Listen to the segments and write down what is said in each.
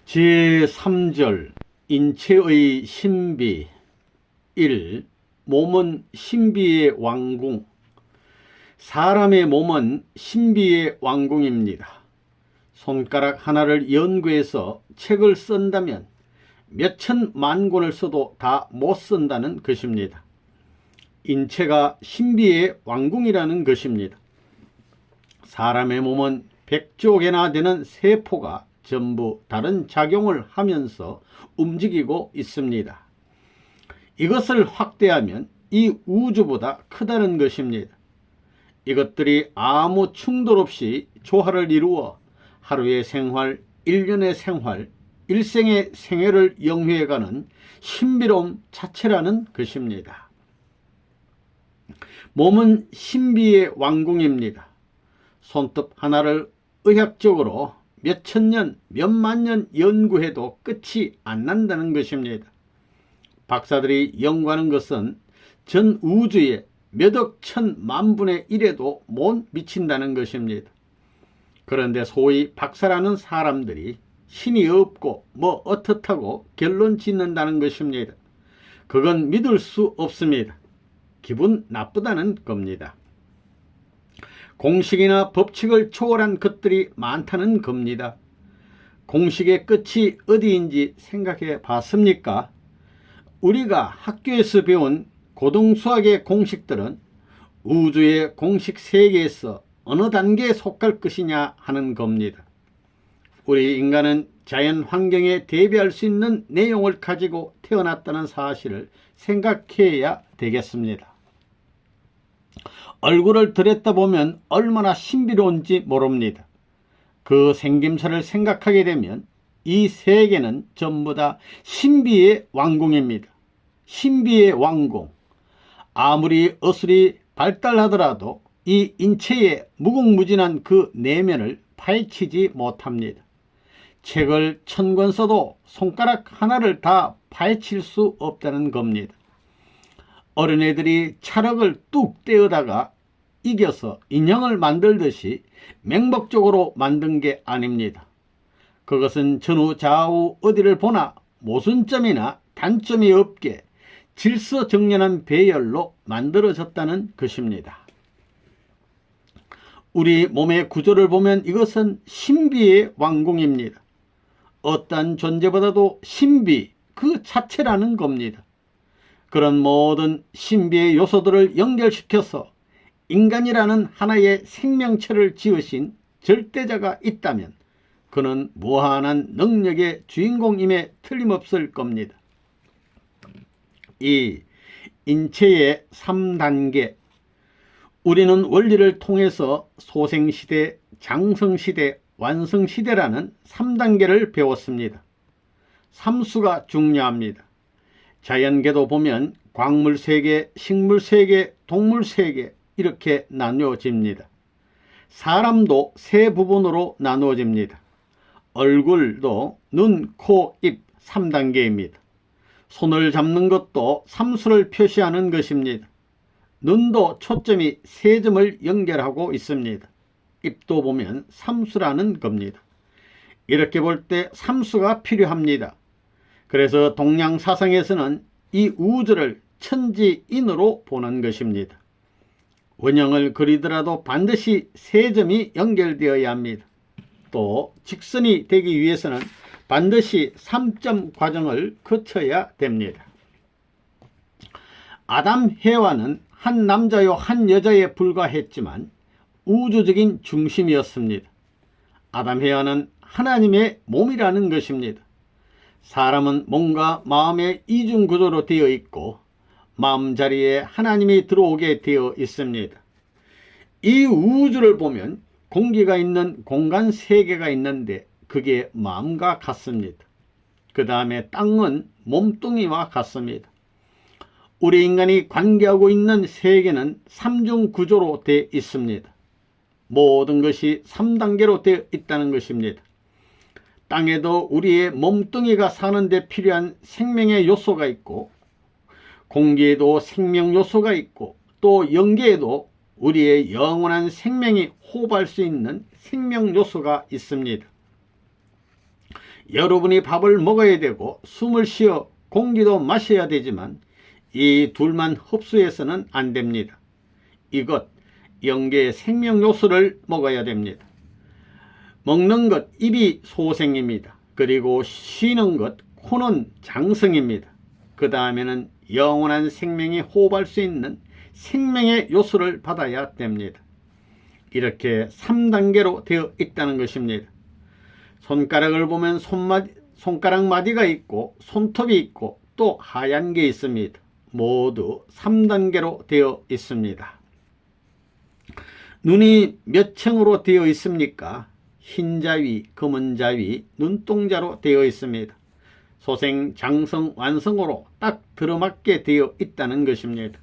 제3절 인체의 신비 1. 몸은 신비의 왕궁. 사람의 몸은 신비의 왕궁입니다. 손가락 하나를 연구해서 책을 쓴다면 몇천만 권을 써도 다 못 쓴다는 것입니다. 인체가 신비의 왕궁이라는 것입니다. 사람의 몸은 100조 개나 되는 세포가 전부 다른 작용을 하면서 움직이고 있습니다. 이것을 확대하면 이 우주보다 크다는 것입니다. 이것들이 아무 충돌 없이 조화를 이루어 하루의 생활, 1년의 생활, 일생의 생애를 영위해가는 신비로움 자체라는 것입니다. 몸은 신비의 왕궁입니다. 손톱 하나를 의학적으로 몇천 년, 몇만 년 연구해도 끝이 안 난다는 것입니다. 박사들이 연구하는 것은 전 우주의 몇억 천만 분의 1에도 못 미친다는 것입니다. 그런데 소위 박사라는 사람들이 신이 없고 뭐 어떻다고 결론 짓는다는 것입니다. 그건 믿을 수 없습니다. 기분 나쁘다는 겁니다. 공식이나 법칙을 초월한 것들이 많다는 겁니다. 공식의 끝이 어디인지 생각해 봤습니까? 우리가 학교에서 배운 고등수학의 공식들은 우주의 공식 세계에서 어느 단계에 속할 것이냐 하는 겁니다. 우리 인간은 자연 환경에 대비할 수 있는 내용을 가지고 태어났다는 사실을 생각해야 되겠습니다. 얼굴을 들여다보면 얼마나 신비로운지 모릅니다. 그 생김새를 생각하게 되면 이 세계는 전부 다 신비의 왕궁입니다. 신비의 왕궁. 아무리 어술이 발달하더라도 이 인체의 무궁무진한 그 내면을 파헤치지 못합니다. 책을 1000권 써도 손가락 하나를 다 파헤칠 수 없다는 겁니다. 어린애들이 찰흙을 뚝 떼어다가 이겨서 인형을 만들듯이 맹목적으로 만든 게 아닙니다. 그것은 전후 좌우 어디를 보나 모순점이나 단점이 없게 질서정연한 배열로 만들어졌다는 것입니다. 우리 몸의 구조를 보면 이것은 신비의 왕궁입니다. 어떤 존재보다도 신비 그 자체라는 겁니다. 그런 모든 신비의 요소들을 연결시켜서 인간이라는 하나의 생명체를 지으신 절대자가 있다면 그는 무한한 능력의 주인공임에 틀림없을 겁니다. 이 인체의 3단계. 우리는 원리를 통해서 소생시대, 장성시대, 완성시대라는 3단계를 배웠습니다. 삼수가 중요합니다. 자연계도 보면 광물세계, 식물세계, 동물세계 이렇게 나누어집니다. 사람도 세 부분으로 나누어집니다. 얼굴도 눈, 코, 입 3단계입니다. 손을 잡는 것도 삼수를 표시하는 것입니다. 눈도 초점이 세 점을 연결하고 있습니다. 입도 보면 삼수라는 겁니다. 이렇게 볼 때 삼수가 필요합니다. 그래서 동양 사상에서는 이 우주를 천지인으로 보는 것입니다. 원형을 그리더라도 반드시 세 점이 연결되어야 합니다. 또 직선이 되기 위해서는 반드시 3점 과정을 거쳐야 됩니다. 아담 해와는 한 남자요 한 여자에 불과했지만 우주적인 중심이었습니다. 아담 해와는 하나님의 몸이라는 것입니다. 사람은 몸과 마음의 이중구조로 되어 있고 마음자리에 하나님이 들어오게 되어 있습니다. 이 우주를 보면 공기가 있는 공간 세계가 있는데 그게 마음과 같습니다. 그 다음에 땅은 몸뚱이와 같습니다. 우리 인간이 관계하고 있는 세계는 3중 구조로 되어 있습니다. 모든 것이 3단계로 되어 있다는 것입니다. 땅에도 우리의 몸뚱이가 사는 데 필요한 생명의 요소가 있고 공기에도 생명 요소가 있고 또 영계에도 우리의 영원한 생명이 호흡할 수 있는 생명 요소가 있습니다. 여러분이 밥을 먹어야 되고 숨을 쉬어 공기도 마셔야 되지만 이 둘만 흡수해서는 안 됩니다. 이것 영계의 생명 요소를 먹어야 됩니다. 먹는 것 입이 소생입니다. 그리고 쉬는 것 코는 장성입니다. 그 다음에는 영원한 생명이 호흡할 수 있는 생명의 요소를 받아야 됩니다. 이렇게 3단계로 되어 있다는 것입니다. 손가락을 보면 손가락 마디가 있고 손톱이 있고 또 하얀 게 있습니다. 모두 3단계로 되어 있습니다. 눈이 몇 층으로 되어 있습니까? 흰자위, 검은자위, 눈동자로 되어 있습니다. 소생, 장성, 완성으로 딱 들어맞게 되어 있다는 것입니다.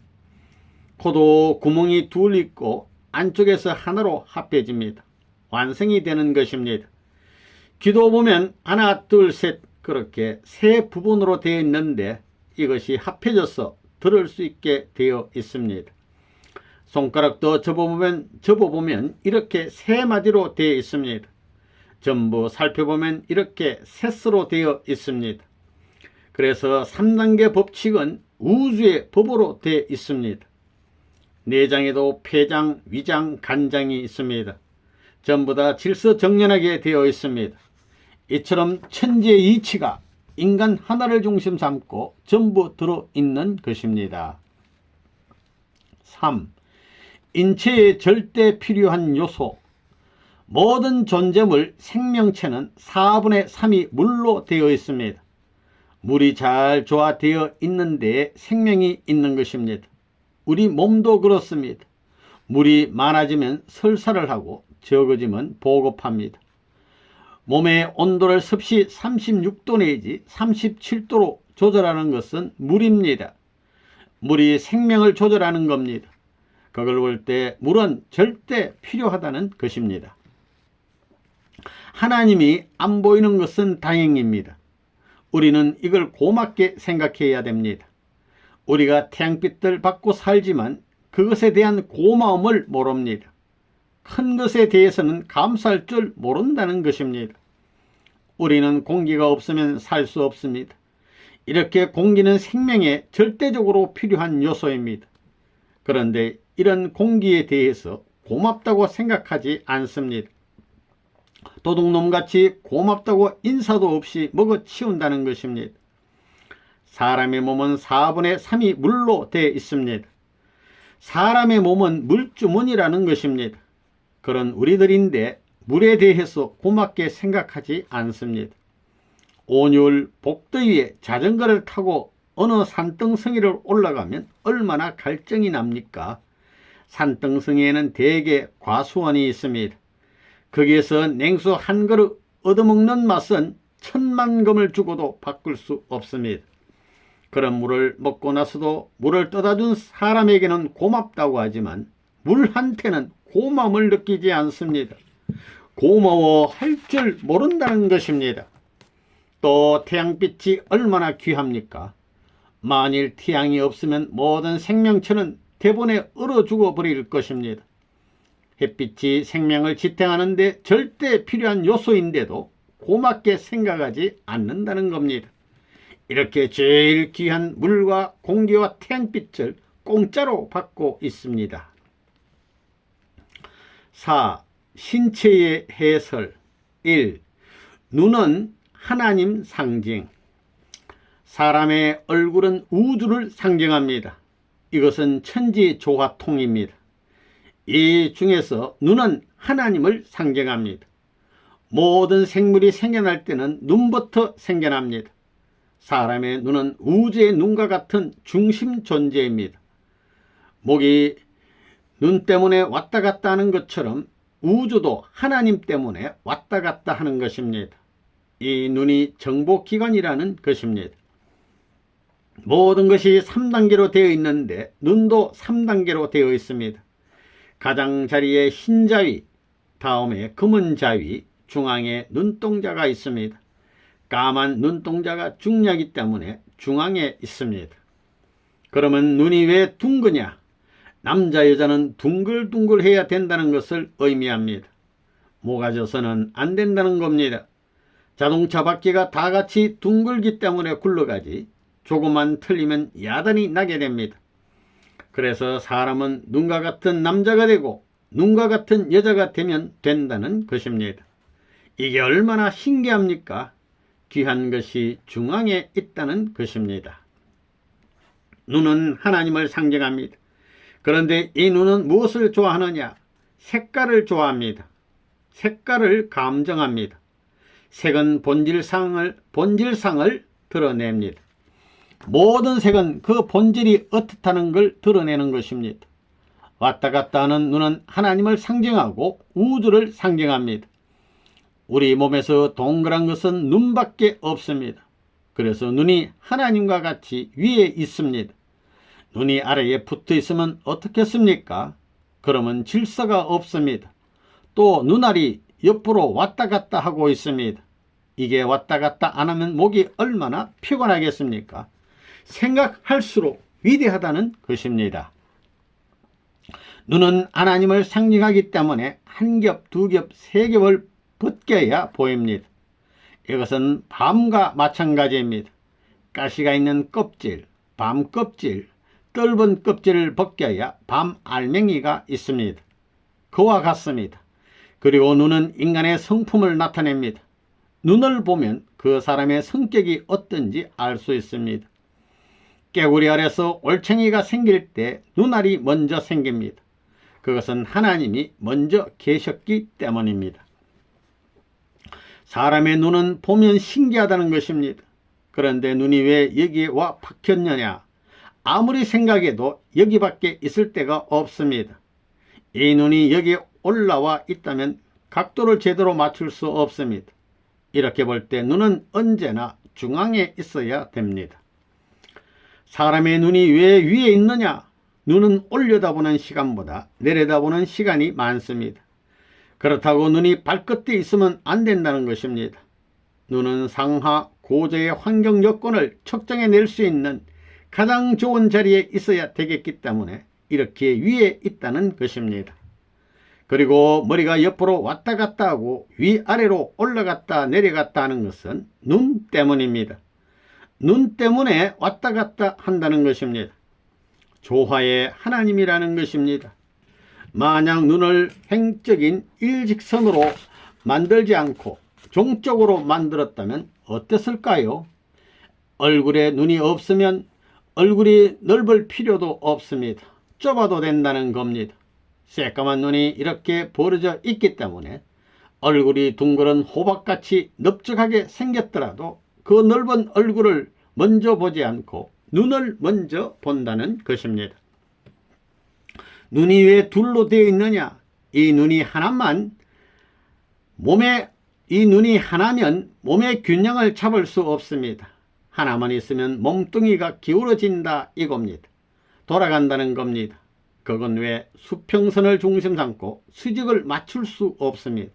코도 구멍이 둘 있고 안쪽에서 하나로 합해집니다. 완성이 되는 것입니다. 귀도 보면 하나, 둘, 셋 그렇게 세 부분으로 되어 있는데 이것이 합해져서 들을 수 있게 되어 있습니다. 손가락도 접어보면 이렇게 세 마디로 되어 있습니다. 전부 살펴보면 이렇게 셋으로 되어 있습니다. 그래서 3단계 법칙은 우주의 법으로 되어 있습니다. 내장에도 폐장, 위장, 간장이 있습니다. 전부 다 질서정연하게 되어 있습니다. 이처럼 천지의 이치가 인간 하나를 중심 삼고 전부 들어있는 것입니다. 3. 인체에 절대 필요한 요소. 모든 존재물 생명체는 4분의 3이 물로 되어 있습니다. 물이 잘 조화되어 있는데 생명이 있는 것입니다. 우리 몸도 그렇습니다. 물이 많아지면 설사를 하고 적어지면 보급합니다. 몸의 온도를 섭씨 36도 내지 37도로 조절하는 것은 물입니다. 물이 생명을 조절하는 겁니다. 그걸 볼 때 물은 절대 필요하다는 것입니다. 하나님이 안 보이는 것은 다행입니다. 우리는 이걸 고맙게 생각해야 됩니다. 우리가 태양빛을 받고 살지만 그것에 대한 고마움을 모릅니다. 큰 것에 대해서는 감사할 줄 모른다는 것입니다. 우리는 공기가 없으면 살 수 없습니다. 이렇게 공기는 생명에 절대적으로 필요한 요소입니다. 그런데 이런 공기에 대해서 고맙다고 생각하지 않습니다. 도둑놈같이 고맙다고 인사도 없이 먹어치운다는 것입니다. 사람의 몸은 4분의 3이 물로 되어 있습니다. 사람의 몸은 물주머니라는 것입니다. 그런 우리들인데 물에 대해서 고맙게 생각하지 않습니다. 온열 복더위에 자전거를 타고 어느 산등성이를 올라가면 얼마나 갈증이 납니까? 산등성이에는 대개 과수원이 있습니다. 거기에서 냉수 한 그릇 얻어먹는 맛은 10,000,000금을 주고도 바꿀 수 없습니다. 그런 물을 먹고 나서도 물을 떠다 준 사람에게는 고맙다고 하지만 물한테는 고마움을 느끼지 않습니다. 고마워할 줄 모른다는 것입니다. 또 태양빛이 얼마나 귀합니까? 만일 태양이 없으면 모든 생명체는 대본에 얼어 죽어버릴 것입니다. 햇빛이 생명을 지탱하는 데 절대 필요한 요소인데도 고맙게 생각하지 않는다는 겁니다. 이렇게 제일 귀한 물과 공기와 태양빛을 공짜로 받고 있습니다. 4. 신체의 해설. 1. 눈은 하나님 상징. 사람의 얼굴은 우주를 상징합니다. 이것은 천지조화통입니다. 이 중에서 눈은 하나님을 상징합니다. 모든 생물이 생겨날 때는 눈부터 생겨납니다. 사람의 눈은 우주의 눈과 같은 중심 존재입니다. 목이 눈 때문에 왔다 갔다 하는 것처럼 우주도 하나님 때문에 왔다 갔다 하는 것입니다. 이 눈이 정보기관이라는 것입니다. 모든 것이 3단계로 되어 있는데 눈도 3단계로 되어 있습니다. 가장자리에 흰자위, 다음에 검은자위, 중앙에 눈동자가 있습니다. 까만 눈동자가 중요하기 때문에 중앙에 있습니다. 그러면 눈이 왜 둥그냐? 남자 여자는 둥글둥글해야 된다는 것을 의미합니다. 모가져서는 안 된다는 겁니다. 자동차 바퀴가 다 같이 둥글기 때문에 굴러가지 조금만 틀리면 야단이 나게 됩니다. 그래서 사람은 눈과 같은 남자가 되고 눈과 같은 여자가 되면 된다는 것입니다. 이게 얼마나 신기합니까? 귀한 것이 중앙에 있다는 것입니다. 눈은 하나님을 상징합니다. 그런데 이 눈은 무엇을 좋아하느냐? 색깔을 좋아합니다. 색깔을 감정합니다. 색은 본질상을 드러냅니다. 모든 색은 그 본질이 어떻다는 걸 드러내는 것입니다. 왔다 갔다 하는 눈은 하나님을 상징하고 우주를 상징합니다. 우리 몸에서 동그란 것은 눈밖에 없습니다. 그래서 눈이 하나님과 같이 위에 있습니다. 눈이 아래에 붙어 있으면 어떻겠습니까? 그러면 질서가 없습니다. 또 눈알이 옆으로 왔다 갔다 하고 있습니다. 이게 왔다 갔다 안 하면 목이 얼마나 피곤하겠습니까? 생각할수록 위대하다는 것입니다. 눈은 하나님을 상징하기 때문에 한 겹, 두 겹, 세 겹을 벗겨야 보입니다. 이것은 밤과 마찬가지입니다. 가시가 있는 껍질, 밤 껍질, 떫은 껍질을 벗겨야 밤 알맹이가 있습니다. 그와 같습니다. 그리고 눈은 인간의 성품을 나타냅니다. 눈을 보면 그 사람의 성격이 어떤지 알 수 있습니다. 깨구리 알에서 올챙이가 생길 때 눈알이 먼저 생깁니다. 그것은 하나님이 먼저 계셨기 때문입니다. 사람의 눈은 보면 신기하다는 것입니다. 그런데 눈이 왜 여기에 와 박혔느냐? 아무리 생각해도 여기밖에 있을 데가 없습니다. 이 눈이 여기에 올라와 있다면 각도를 제대로 맞출 수 없습니다. 이렇게 볼 때 눈은 언제나 중앙에 있어야 됩니다. 사람의 눈이 왜 위에 있느냐? 눈은 올려다보는 시간보다 내려다보는 시간이 많습니다. 그렇다고 눈이 발끝에 있으면 안 된다는 것입니다. 눈은 상하 고저의 환경 여건을 측정해낼 수 있는 가장 좋은 자리에 있어야 되겠기 때문에 이렇게 위에 있다는 것입니다. 그리고 머리가 옆으로 왔다 갔다 하고 위아래로 올라갔다 내려갔다 하는 것은 눈 때문입니다. 눈 때문에 왔다 갔다 한다는 것입니다. 조화의 하나님이라는 것입니다. 만약 눈을 횡적인 일직선으로 만들지 않고 종적으로 만들었다면 어땠을까요? 얼굴에 눈이 없으면 얼굴이 넓을 필요도 없습니다. 좁아도 된다는 겁니다. 새까만 눈이 이렇게 벌어져 있기 때문에 얼굴이 둥그런 호박같이 넓적하게 생겼더라도 그 넓은 얼굴을 먼저 보지 않고 눈을 먼저 본다는 것입니다. 눈이 왜 둘로 되어 있느냐? 이 눈이 하나면 몸의 균형을 잡을 수 없습니다. 하나만 있으면 몸뚱이가 기울어진다 이겁니다. 돌아간다는 겁니다. 그건 왜 수평선을 중심 삼고 수직을 맞출 수 없습니다.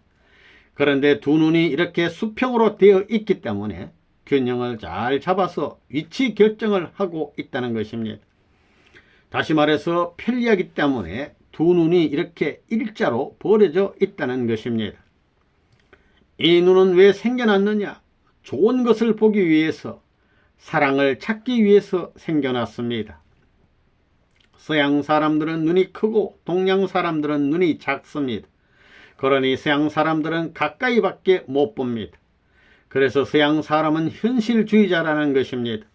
그런데 두 눈이 이렇게 수평으로 되어 있기 때문에 균형을 잘 잡아서 위치 결정을 하고 있다는 것입니다. 다시 말해서 편리하기 때문에 두 눈이 이렇게 일자로 벌어져 있다는 것입니다. 이 눈은 왜 생겨났느냐? 좋은 것을 보기 위해서, 사랑을 찾기 위해서 생겨났습니다. 서양 사람들은 눈이 크고 동양 사람들은 눈이 작습니다. 그러니 서양 사람들은 가까이밖에 못 봅니다. 그래서 서양 사람은 현실주의자라는 것입니다.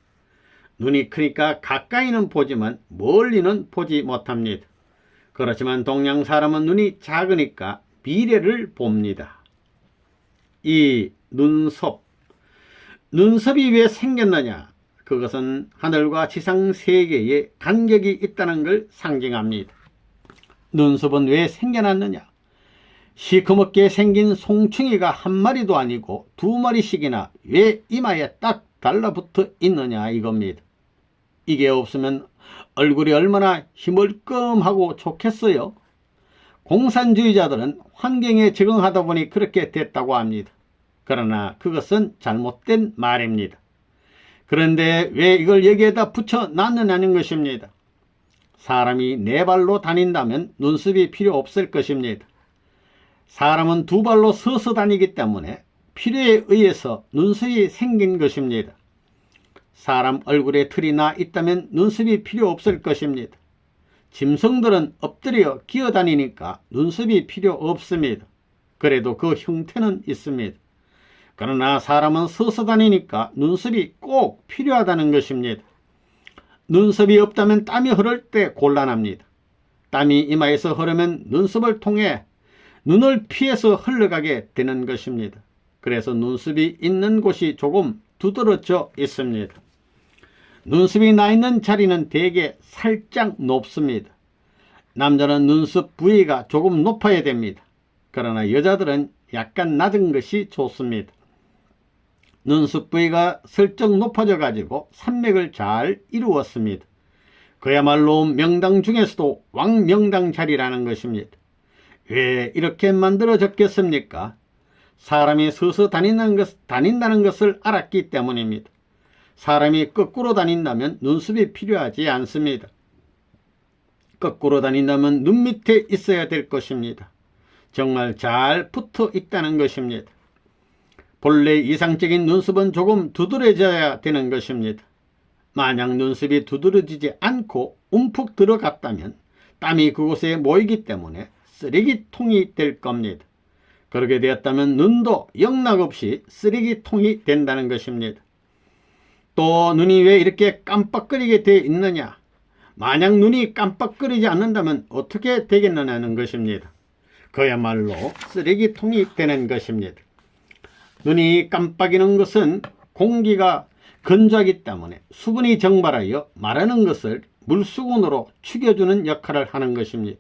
눈이 크니까 가까이는 보지만 멀리는 보지 못합니다. 그렇지만 동양 사람은 눈이 작으니까 미래를 봅니다. 이 눈썹이 왜 생겼느냐? 그것은 하늘과 지상 세계에 간격이 있다는 걸 상징합니다. 눈썹은 왜 생겨났느냐? 시커멓게 생긴 송충이가 한 마리도 아니고 두 마리씩이나 왜 이마에 딱 달라붙어 있느냐 이겁니다. 이게 없으면 얼굴이 얼마나 희멀끔하고 좋겠어요? 공산주의자들은 환경에 적응하다 보니 그렇게 됐다고 합니다. 그러나 그것은 잘못된 말입니다. 그런데 왜 이걸 여기에다 붙여 놨느냐는 것입니다. 사람이 네 발로 다닌다면 눈썹이 필요 없을 것입니다. 사람은 두 발로 서서 다니기 때문에 필요에 의해서 눈썹이 생긴 것입니다. 사람 얼굴에 털이 나 있다면 눈썹이 필요 없을 것입니다. 짐승들은 엎드려 기어다니니까 눈썹이 필요 없습니다. 그래도 그 형태는 있습니다. 그러나 사람은 서서 다니니까 눈썹이 꼭 필요하다는 것입니다. 눈썹이 없다면 땀이 흐를 때 곤란합니다. 땀이 이마에서 흐르면 눈썹을 통해 눈을 피해서 흘러가게 되는 것입니다. 그래서 눈썹이 있는 곳이 조금 두드러져 있습니다. 눈썹이 나 있는 자리는 대개 살짝 높습니다. 남자는 눈썹 부위가 조금 높아야 됩니다. 그러나 여자들은 약간 낮은 것이 좋습니다. 눈썹 부위가 슬쩍 높아져 가지고 산맥을 잘 이루었습니다. 그야말로 명당 중에서도 왕명당 자리라는 것입니다. 왜 이렇게 만들어졌겠습니까? 사람이 서서 다닌다는 것을 알았기 때문입니다. 사람이 거꾸로 다닌다면 눈썹이 필요하지 않습니다. 거꾸로 다닌다면 눈 밑에 있어야 될 것입니다. 정말 잘 붙어 있다는 것입니다. 본래 이상적인 눈썹은 조금 두드러져야 되는 것입니다. 만약 눈썹이 두드러지지 않고 움푹 들어갔다면 땀이 그곳에 모이기 때문에 쓰레기통이 될 겁니다. 그렇게 되었다면 눈도 영락없이 쓰레기통이 된다는 것입니다. 또 눈이 왜 이렇게 깜빡거리게 되어 있느냐? 만약 눈이 깜빡거리지 않는다면 어떻게 되겠느냐는 것입니다. 그야말로 쓰레기통이 되는 것입니다. 눈이 깜빡이는 것은 공기가 건조하기 때문에 수분이 증발하여 마르는 것을 물수건으로 축여주는 역할을 하는 것입니다.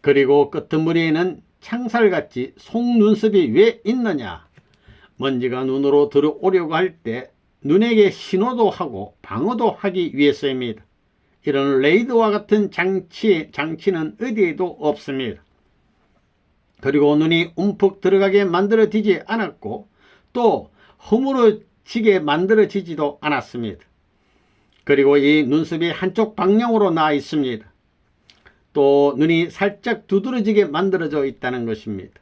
그리고 끄트머리에는 창살같이 속눈썹이 왜 있느냐? 먼지가 눈으로 들어오려고 할 때 눈에게 신호도 하고 방어도 하기 위해서입니다. 이런 레이더와 같은 장치는 어디에도 없습니다. 그리고 눈이 움푹 들어가게 만들어지지 않았고 또 허물어지게 만들어지지도 않았습니다. 그리고 이 눈썹이 한쪽 방향으로 나 있습니다. 또 눈이 살짝 두드러지게 만들어져 있다는 것입니다.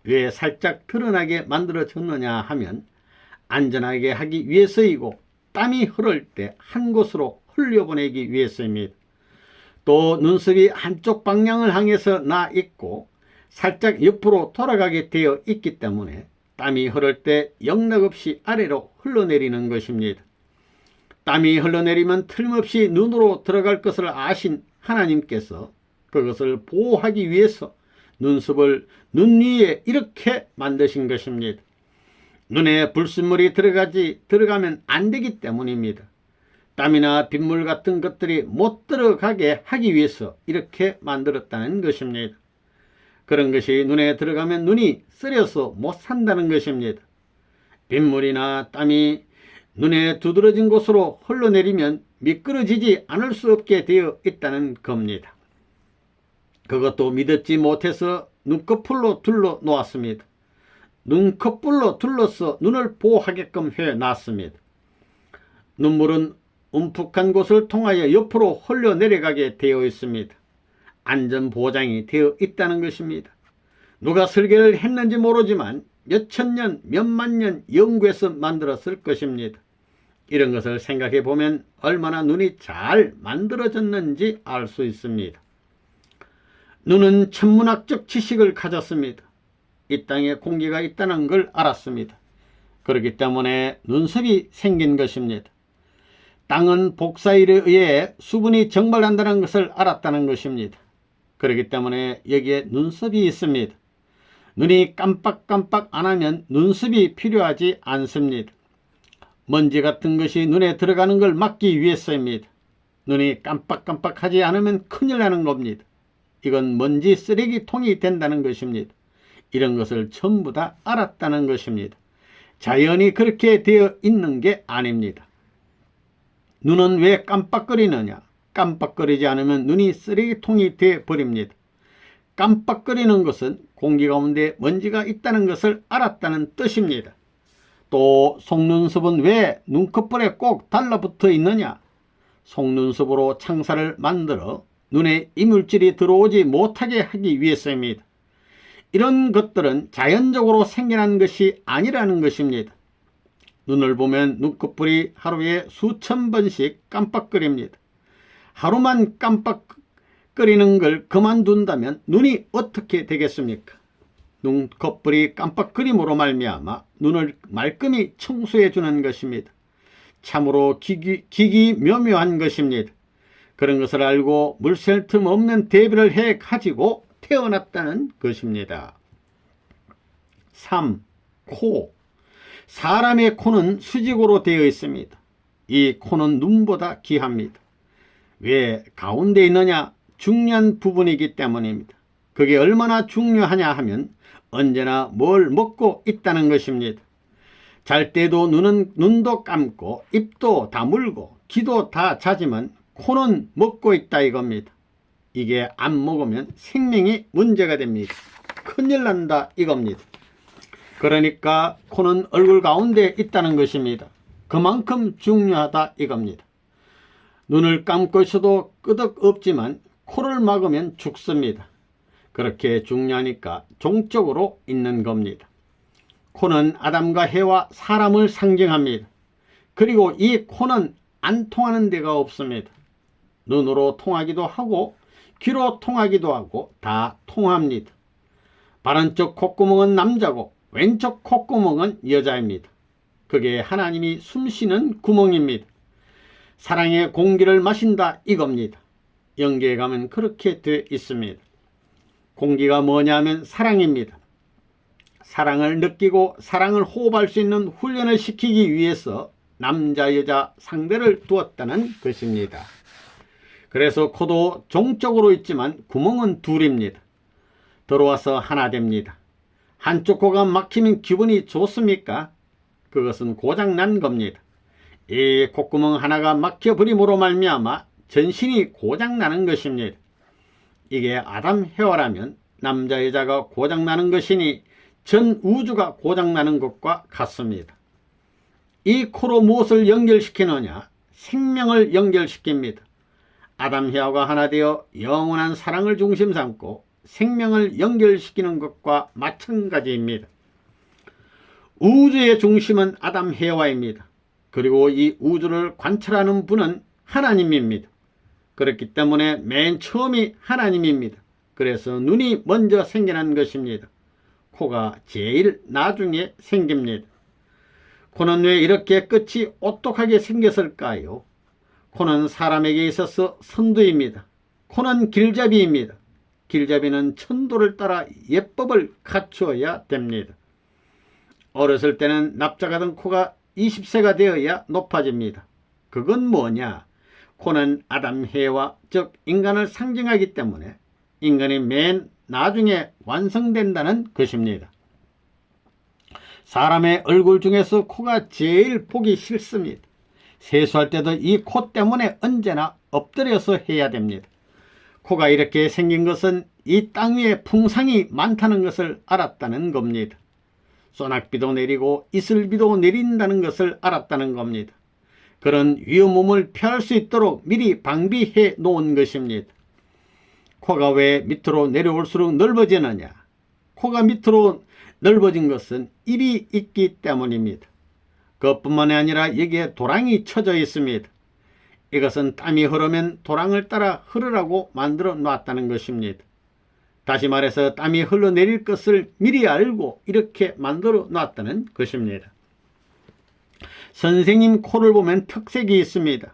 왜 살짝 드러나게 만들어졌느냐 하면 안전하게 하기 위해서이고 땀이 흐를 때 한 곳으로 흘려보내기 위해서입니다. 또 눈썹이 한쪽 방향을 향해서 나 있고 살짝 옆으로 돌아가게 되어 있기 때문에 땀이 흐를 때 영락없이 아래로 흘러내리는 것입니다. 땀이 흘러내리면 틀림없이 눈으로 들어갈 것을 아신 하나님께서 그것을 보호하기 위해서 눈썹을 눈 위에 이렇게 만드신 것입니다. 눈에 불순물이 들어가면 안 되기 때문입니다. 땀이나 빗물 같은 것들이 못 들어가게 하기 위해서 이렇게 만들었다는 것입니다. 그런 것이 눈에 들어가면 눈이 쓰려서 못 산다는 것입니다. 빗물이나 땀이 눈에 두드러진 곳으로 흘러내리면 미끄러지지 않을 수 없게 되어 있다는 겁니다. 그것도 믿었지 못해서 눈꺼풀로 둘러 놓았습니다. 눈꺼풀로 둘러서 눈을 보호하게끔 해놨습니다. 눈물은 움푹한 곳을 통하여 옆으로 흘러내려가게 되어 있습니다. 안전보장이 되어 있다는 것입니다. 누가 설계를 했는지 모르지만 몇천 년, 몇만 년 연구해서 만들었을 것입니다. 이런 것을 생각해 보면 얼마나 눈이 잘 만들어졌는지 알 수 있습니다. 눈은 천문학적 지식을 가졌습니다. 이 땅에 공기가 있다는 걸 알았습니다. 그렇기 때문에 눈썹이 생긴 것입니다. 땅은 복사일에 의해 수분이 증발한다는 것을 알았다는 것입니다. 그렇기 때문에 여기에 눈썹이 있습니다. 눈이 깜빡깜빡 안 하면 눈썹이 필요하지 않습니다. 먼지 같은 것이 눈에 들어가는 걸 막기 위해서입니다. 눈이 깜빡깜빡하지 않으면 큰일 나는 겁니다. 이건 먼지 쓰레기통이 된다는 것입니다. 이런 것을 전부 다 알았다는 것입니다. 자연이 그렇게 되어 있는 게 아닙니다. 눈은 왜 깜빡거리느냐? 깜빡거리지 않으면 눈이 쓰레기통이 되어 버립니다. 깜빡거리는 것은 공기 가운데 먼지가 있다는 것을 알았다는 뜻입니다. 또 속눈썹은 왜 눈꺼풀에 꼭 달라붙어 있느냐? 속눈썹으로 창살을 만들어 눈에 이물질이 들어오지 못하게 하기 위해서입니다. 이런 것들은 자연적으로 생겨난 것이 아니라는 것입니다. 눈을 보면 눈꺼풀이 하루에 수천 번씩 깜빡거립니다. 하루만 깜빡거리는 걸 그만둔다면 눈이 어떻게 되겠습니까? 눈꺼풀이 깜빡거림으로 말미암아 눈을 말끔히 청소해 주는 것입니다. 참으로 기기묘묘한 것입니다. 그런 것을 알고 물샐 틈 없는 대비를 해 가지고 태어났다는 것입니다. 3. 코. 사람의 코는 수직으로 되어 있습니다. 이 코는 눈보다 귀합니다. 왜 가운데 있느냐? 중요한 부분이기 때문입니다. 그게 얼마나 중요하냐 하면 언제나 뭘 먹고 있다는 것입니다. 잘 때도 눈도 감고 입도 다물고 귀도 다 자지만 코는 먹고 있다 이겁니다. 이게 안 먹으면 생명이 문제가 됩니다. 큰일 난다 이겁니다. 그러니까 코는 얼굴 가운데 있다는 것입니다. 그만큼 중요하다 이겁니다. 눈을 감고 있어도 끄덕없지만 코를 막으면 죽습니다. 그렇게 중요하니까 종적으로 있는 겁니다. 코는 아담과 해와 사람을 상징합니다. 그리고 이 코는 안 통하는 데가 없습니다. 눈으로 통하기도 하고 귀로 통하기도 하고 다 통합니다. 바른쪽 콧구멍은 남자고 왼쪽 콧구멍은 여자입니다. 그게 하나님이 숨쉬는 구멍입니다. 사랑의 공기를 마신다 이겁니다. 영계에 가면 그렇게 되어 있습니다. 공기가 뭐냐면 사랑입니다. 사랑을 느끼고 사랑을 호흡할 수 있는 훈련을 시키기 위해서 남자 여자 상대를 두었다는 것입니다. 그래서 코도 종적으로 있지만 구멍은 둘입니다. 들어와서 하나 됩니다. 한쪽 코가 막히면 기분이 좋습니까? 그것은 고장난 겁니다. 이 콧구멍 하나가 막혀버림으로 말미암아 전신이 고장나는 것입니다. 이게 아담 해와라면 남자 여자가 고장나는 것이니 전 우주가 고장나는 것과 같습니다. 이 코로 무엇을 연결시키느냐? 생명을 연결시킵니다. 아담 해와가 하나 되어 영원한 사랑을 중심 삼고 생명을 연결시키는 것과 마찬가지입니다. 우주의 중심은 아담 해와입니다. 그리고 이 우주를 관찰하는 분은 하나님입니다. 그렇기 때문에 맨 처음이 하나님입니다. 그래서 눈이 먼저 생겨난 것입니다. 코가 제일 나중에 생깁니다. 코는 왜 이렇게 끝이 오똑하게 생겼을까요? 코는 사람에게 있어서 선두입니다. 코는 길잡이입니다. 길잡이는 천도를 따라 예법을 갖추어야 됩니다. 어렸을 때는 납작하던 코가 20세가 되어야 높아집니다. 그건 뭐냐? 코는 아담 해와 즉 인간을 상징하기 때문에 인간이 맨 나중에 완성된다는 것입니다. 사람의 얼굴 중에서 코가 제일 보기 싫습니다. 세수할 때도 이 코 때문에 언제나 엎드려서 해야 됩니다. 코가 이렇게 생긴 것은 이 땅 위에 풍상이 많다는 것을 알았다는 겁니다. 소낙비도 내리고 이슬비도 내린다는 것을 알았다는 겁니다. 그런 위험을 피할 수 있도록 미리 방비해 놓은 것입니다. 코가 왜 밑으로 내려올수록 넓어지느냐? 코가 밑으로 넓어진 것은 입이 있기 때문입니다. 그것뿐만이 아니라 여기에 도랑이 쳐져 있습니다. 이것은 땀이 흐르면 도랑을 따라 흐르라고 만들어 놨다는 것입니다. 다시 말해서 땀이 흘러내릴 것을 미리 알고 이렇게 만들어 놨다는 것입니다. 선생님 코를 보면 특색이 있습니다.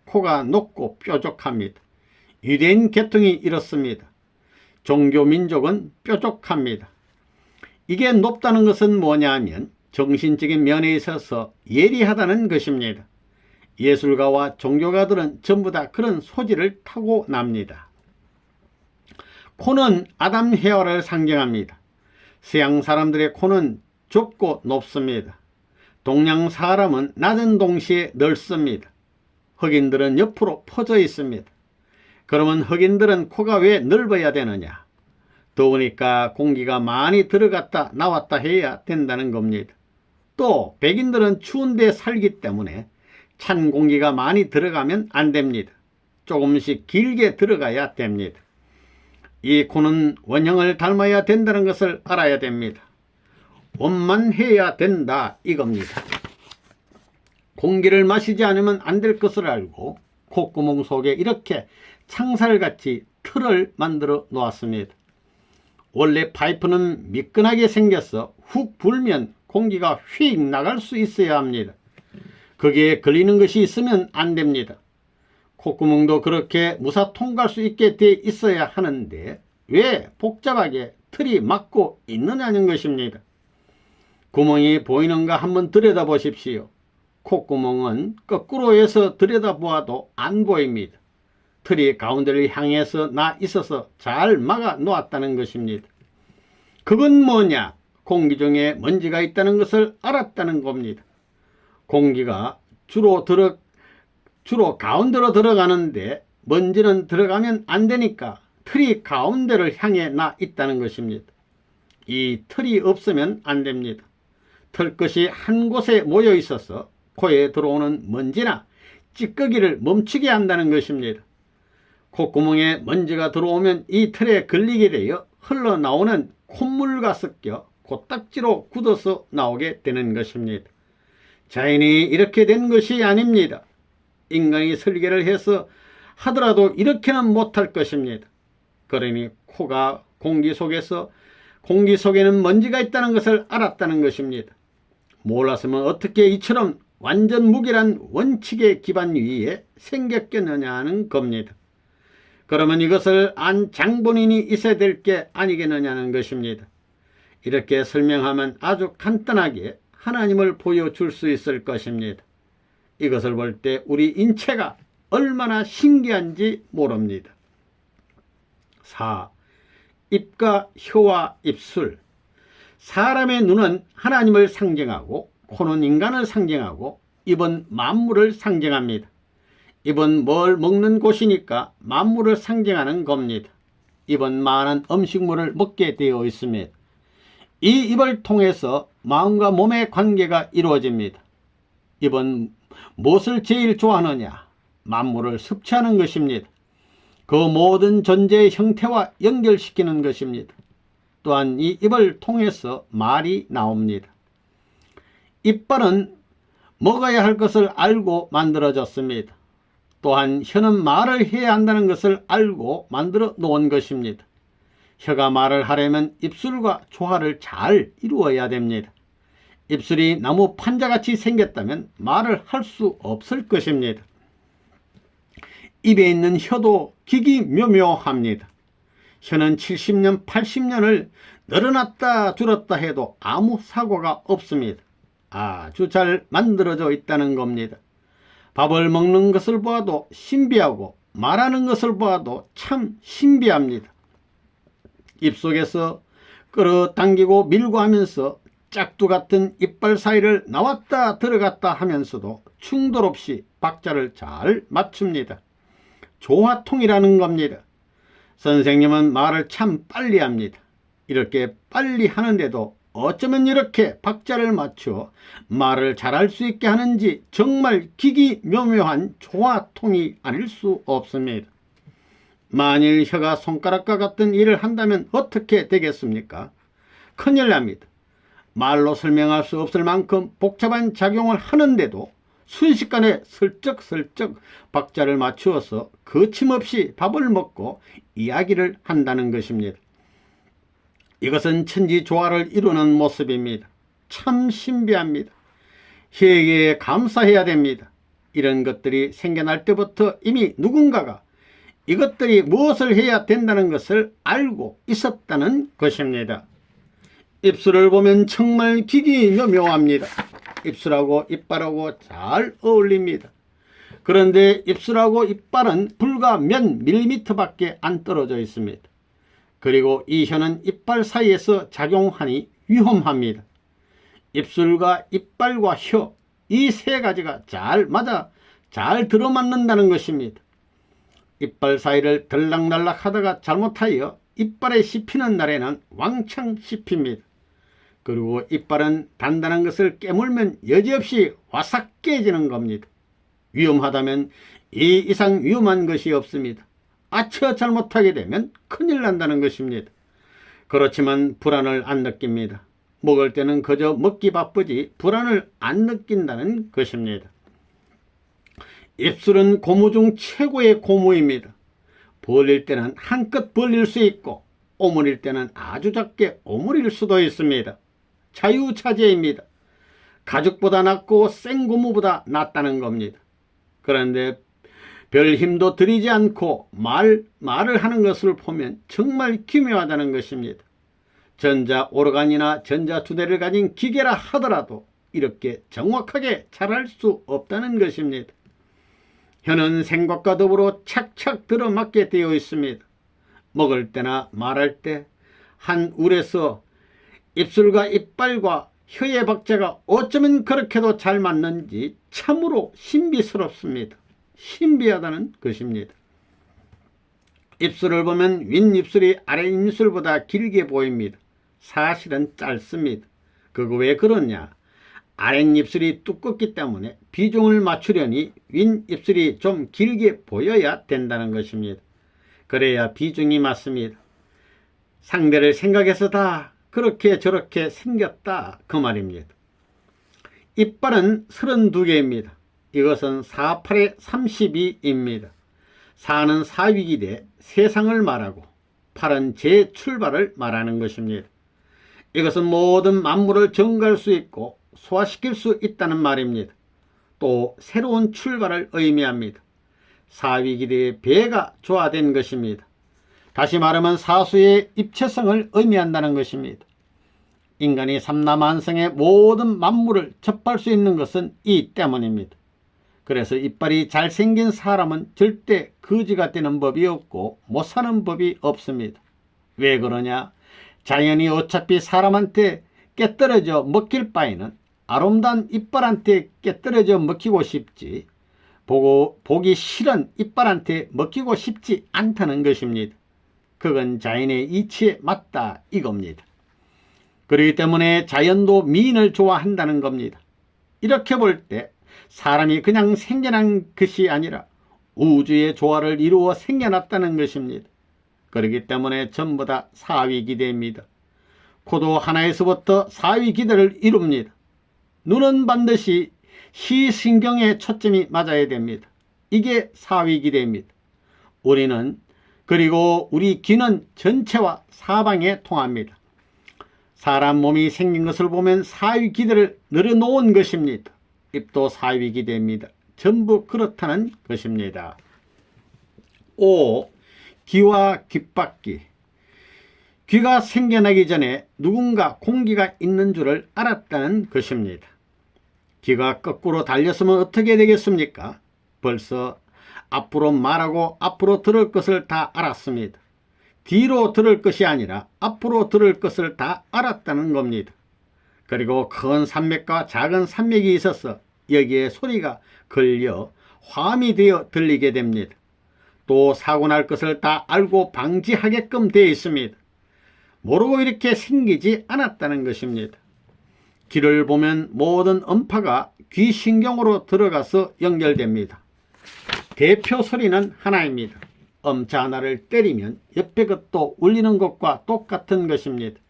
코가 높고 뾰족합니다. 유대인 계통이 이렇습니다. 종교 민족은 뾰족합니다. 이게 높다는 것은 뭐냐 하면 정신적인 면에 있어서 예리하다는 것입니다. 예술가와 종교가들은 전부 다 그런 소질을 타고납니다. 코는 아담 해와를 상징합니다. 서양 사람들의 코는 좁고 높습니다. 동양 사람은 낮은 동시에 넓습니다. 흑인들은 옆으로 퍼져 있습니다. 그러면 흑인들은 코가 왜 넓어야 되느냐? 더우니까 공기가 많이 들어갔다 나왔다 해야 된다는 겁니다. 또 백인들은 추운 데 살기 때문에 찬 공기가 많이 들어가면 안 됩니다. 조금씩 길게 들어가야 됩니다. 이 코는 원형을 닮아야 된다는 것을 알아야 됩니다. 원만해야 된다 이겁니다. 공기를 마시지 않으면 안 될 것을 알고 콧구멍 속에 이렇게 창살같이 틀을 만들어 놓았습니다. 원래 파이프는 미끈하게 생겨서 훅 불면 공기가 휙 나갈 수 있어야 합니다. 거기에 걸리는 것이 있으면 안 됩니다. 콧구멍도 그렇게 무사 통과할 수 있게 돼 있어야 하는데 왜 복잡하게 틀이 막고 있느냐는 것입니다. 구멍이 보이는가 한번 들여다보십시오. 콧구멍은 거꾸로 해서 들여다보아도 안 보입니다. 틀이 가운데를 향해서 나 있어서 잘 막아 놓았다는 것입니다. 그건 뭐냐? 공기 중에 먼지가 있다는 것을 알았다는 겁니다. 공기가 주로 가운데로 들어가는데 먼지는 들어가면 안 되니까 틀이 가운데를 향해 나 있다는 것입니다. 이 틀이 없으면 안 됩니다. 털끝이 한 곳에 모여 있어서 코에 들어오는 먼지나 찌꺼기를 멈추게 한다는 것입니다. 콧구멍에 먼지가 들어오면 이 틀에 걸리게 되어 흘러나오는 콧물과 섞여 코딱지로 굳어서 나오게 되는 것입니다. 자연이 이렇게 된 것이 아닙니다. 인간이 설계를 해서 하더라도 이렇게는 못할 것입니다. 그러니 코가 공기 속에는 먼지가 있다는 것을 알았다는 것입니다. 몰랐으면 어떻게 이처럼 완전 무결한 원칙의 기반 위에 생겼겠느냐 하는 겁니다. 그러면 이것을 안 장본인이 있어야 될 게 아니겠느냐는 것입니다. 이렇게 설명하면 아주 간단하게 하나님을 보여줄 수 있을 것입니다. 이것을 볼 때 우리 인체가 얼마나 신기한지 모릅니다. 4. 입과 혀와 입술. 사람의 눈은 하나님을 상징하고 코는 인간을 상징하고 입은 만물을 상징합니다. 입은 뭘 먹는 곳이니까 만물을 상징하는 겁니다. 입은 많은 음식물을 먹게 되어 있습니다. 이 입을 통해서 마음과 몸의 관계가 이루어집니다. 입은 무엇을 제일 좋아하느냐? 만물을 섭취하는 것입니다. 그 모든 존재의 형태와 연결시키는 것입니다. 또한 이 입을 통해서 말이 나옵니다. 이빨은 먹어야 할 것을 알고 만들어졌습니다. 또한 혀는 말을 해야 한다는 것을 알고 만들어 놓은 것입니다. 혀가 말을 하려면 입술과 조화를 잘 이루어야 됩니다. 입술이 나무 판자같이 생겼다면 말을 할 수 없을 것입니다. 입에 있는 혀도 기기묘묘합니다. 혀는 70년, 80년을 늘어났다 줄었다 해도 아무 사고가 없습니다. 아주 잘 만들어져 있다는 겁니다. 밥을 먹는 것을 보아도 신비하고 말하는 것을 보아도 참 신비합니다. 입속에서 끌어당기고 밀고 하면서 짝두 같은 이빨 사이를 나왔다 들어갔다 하면서도 충돌 없이 박자를 잘 맞춥니다. 조화통이라는 겁니다. 선생님은 말을 참 빨리 합니다. 이렇게 빨리 하는데도 어쩌면 이렇게 박자를 맞춰 말을 잘할 수 있게 하는지 정말 기기묘묘한 조화통이 아닐 수 없습니다. 만일 혀가 손가락과 같은 일을 한다면 어떻게 되겠습니까? 큰일 납니다. 말로 설명할 수 없을 만큼 복잡한 작용을 하는데도 순식간에 슬쩍슬쩍 박자를 맞추어서 거침없이 밥을 먹고 이야기를 한다는 것입니다. 이것은 천지조화를 이루는 모습입니다. 참 신비합니다. 혀에게 감사해야 됩니다. 이런 것들이 생겨날 때부터 이미 누군가가 이것들이 무엇을 해야 된다는 것을 알고 있었다는 것입니다. 입술을 보면 정말 기기묘묘합니다. 입술하고 이빨하고 잘 어울립니다. 그런데 입술하고 이빨은 불과 몇 밀리미터밖에 안 떨어져 있습니다. 그리고 이 혀는 이빨 사이에서 작용하니 위험합니다. 입술과 이빨과 혀, 이 세 가지가 잘 들어맞는다는 것입니다. 이빨 사이를 들락날락 하다가 잘못하여 이빨에 씹히는 날에는 왕창 씹힙니다. 그리고 이빨은 단단한 것을 깨물면 여지없이 와삭 깨지는 겁니다. 위험하다면 이 이상 위험한 것이 없습니다. 아차 잘못하게 되면 큰일 난다는 것입니다. 그렇지만 불안을 안 느낍니다. 먹을 때는 그저 먹기 바쁘지 불안을 안 느낀다는 것입니다. 입술은 고무 중 최고의 고무입니다. 벌릴 때는 한껏 벌릴 수 있고 오므릴 때는 아주 작게 오므릴 수도 있습니다. 자유자재입니다. 가죽보다 낫고 생고무보다 낫다는 겁니다. 그런데 별 힘도 들이지 않고 말을 하는 것을 보면 정말 기묘하다는 것입니다. 전자 오르간이나 전자 두 대를 가진 기계라 하더라도 이렇게 정확하게 잘할 수 없다는 것입니다. 혀는 생각과 더불어 착착 들어맞게 되어 있습니다. 먹을 때나 말할 때 한 울에서 입술과 이빨과 혀의 박자가 어쩌면 그렇게도 잘 맞는지 참으로 신비스럽습니다. 신비하다는 것입니다. 입술을 보면 윗입술이 아랫입술보다 길게 보입니다. 사실은 짧습니다. 그거 왜 그러냐? 아랫입술이 두껍기 때문에 비중을 맞추려니 윗입술이 좀 길게 보여야 된다는 것입니다. 그래야 비중이 맞습니다. 상대를 생각해서 다 그렇게 저렇게 생겼다 그 말입니다. 이빨은 32개입니다. 이것은 4, 8에 32입니다. 4는 사위기대 세상을 말하고 8은 재출발을 말하는 것입니다. 이것은 모든 만물을 정갈 수 있고 소화시킬 수 있다는 말입니다. 또 새로운 출발을 의미합니다. 사위기대의 배가 조화된 것입니다. 다시 말하면 사수의 입체성을 의미한다는 것입니다. 인간이 삼라만성의 모든 만물을 접할 수 있는 것은 이 때문입니다. 그래서 이빨이 잘생긴 사람은 절대 거지가 되는 법이 없고 못 사는 법이 없습니다. 왜 그러냐? 자연이 어차피 사람한테 깨떨어져 먹힐 바에는 아름다운 이빨한테 깨떨어져 먹히고 싶지 보기 싫은 이빨한테 먹히고 싶지 않다는 것입니다. 그건 자연의 이치에 맞다 이겁니다. 그렇기 때문에 자연도 미인을 좋아한다는 겁니다. 이렇게 볼 때 사람이 그냥 생겨난 것이 아니라 우주의 조화를 이루어 생겨났다는 것입니다. 그렇기 때문에 전부 다 사위기대입니다. 코도 하나에서부터 사위기대를 이룹니다. 눈은 반드시 시신경에 초점이 맞아야 됩니다. 이게 사위기대입니다. 그리고 우리 귀는 전체와 사방에 통합니다. 사람 몸이 생긴 것을 보면 사위기대를 늘어놓은 것입니다. 입도 사위기대입니다. 전부 그렇다는 것입니다. 5. 귀와 귓바퀴. 귀가 생겨나기 전에 누군가 공기가 있는 줄을 알았다는 것입니다. 귀가 거꾸로 달렸으면 어떻게 되겠습니까? 벌써 앞으로 말하고 앞으로 들을 것을 다 알았습니다. 뒤로 들을 것이 아니라 앞으로 들을 것을 다 알았다는 겁니다. 그리고 큰 산맥과 작은 산맥이 있어서 여기에 소리가 걸려 화음이 되어 들리게 됩니다. 또 사고 날 것을 다 알고 방지하게끔 되어 있습니다. 모르고 이렇게 생기지 않았다는 것입니다. 귀를 보면 모든 음파가 귀신경으로 들어가서 연결됩니다. 대표 소리는 하나입니다. 음자 하나를 때리면 옆에 것도 울리는 것과 똑같은 것입니다.